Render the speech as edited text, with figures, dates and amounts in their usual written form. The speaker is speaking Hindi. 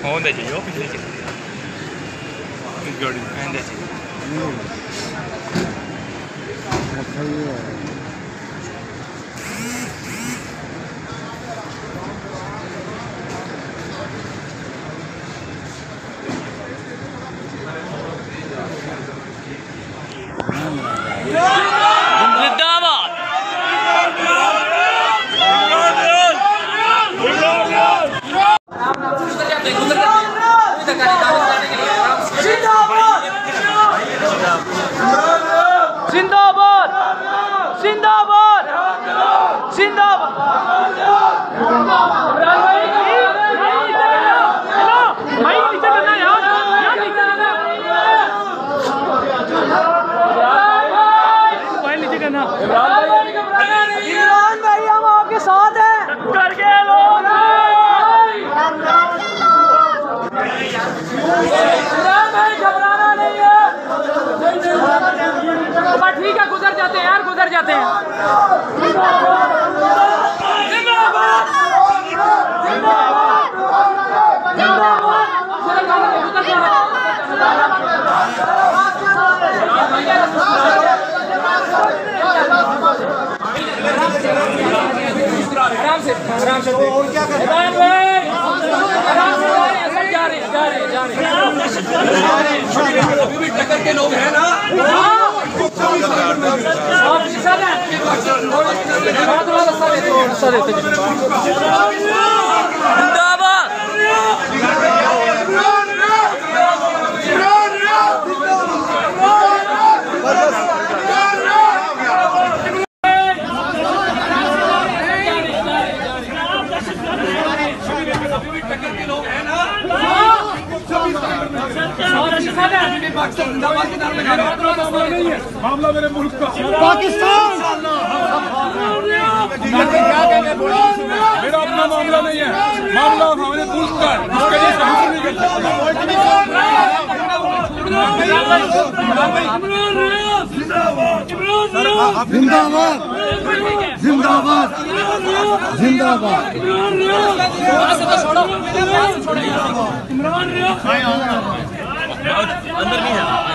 होंदे चाहिए पिछले च इस गाड़ी होंदे चाहिए जिंदाबाद जिंदाबाद जिंदाबाद माइक नीचे करना यार नीचे करना मोबाइल नीचे करना इमरान भाई हम आपके साथ हैं करके लोग इमरान भाई घबराना नहीं है ठीक है गुजर जाते हैं यार गुजर जाते हैं आराम से और क्या कर अभी भी टक्कर के लोग हैं ना मामला मेरे मुल्क का पाकिस्तान मेरा अपना मामला नहीं है, मामला हमारे मुल्क का है, उसके लिए नहीं कर जिंदाबाद जिंदाबाद जिंदाबाद अंदर नहीं है।